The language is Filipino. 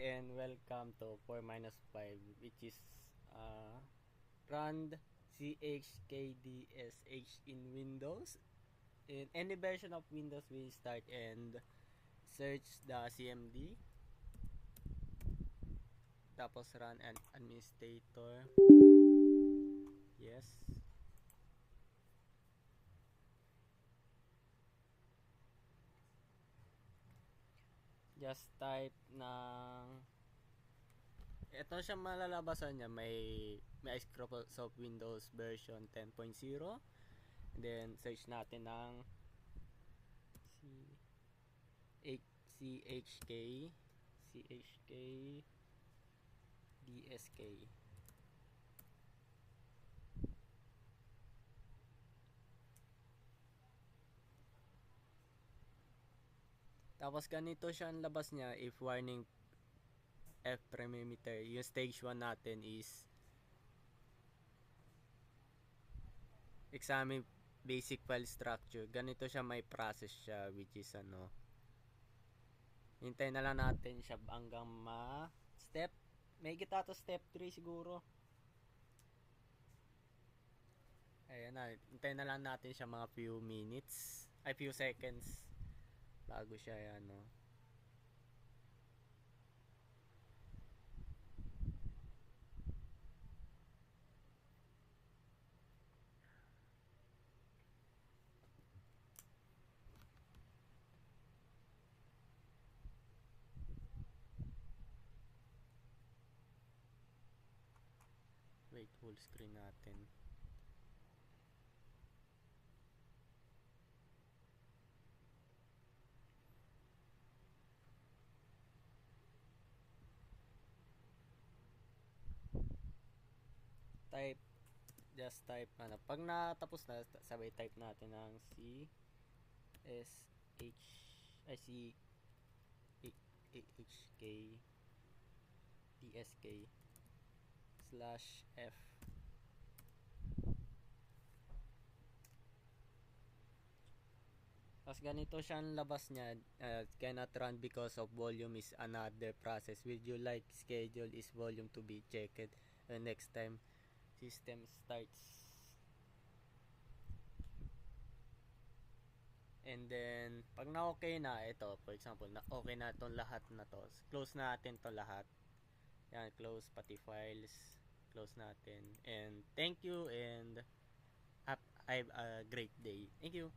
and welcome to 4 minus 5, which is run chkdsh in Windows. In any version of Windows, we start and search the cmd, tapos run an administrator. Yes. Just type ng ito siya, malalabasan niya, may Microsoft Windows version 10.0. Then search natin ng chk dsk. Tapos ganito siya ang labas niya if warning F parameter. Yung stage 1 natin is examine basic file structure. Ganito siya, may process siya, which is hintay na lang natin siya hanggang may kita to step 3 siguro. Ayan na, hintay na lang natin siya mga few seconds bago siya wait, full screen natin. Just type pag natapos na, sabay type natin ng chkdsk/f. Tapos ganito siyang labas niya, cannot run because of volume is another process. Would you like schedule is volume to be checked next time system starts. And then pag na okay na ito, for example, na okay na itong lahat na to, close natin to lahat. Yan, close pati files, close natin. And thank you and have a great day. Thank you.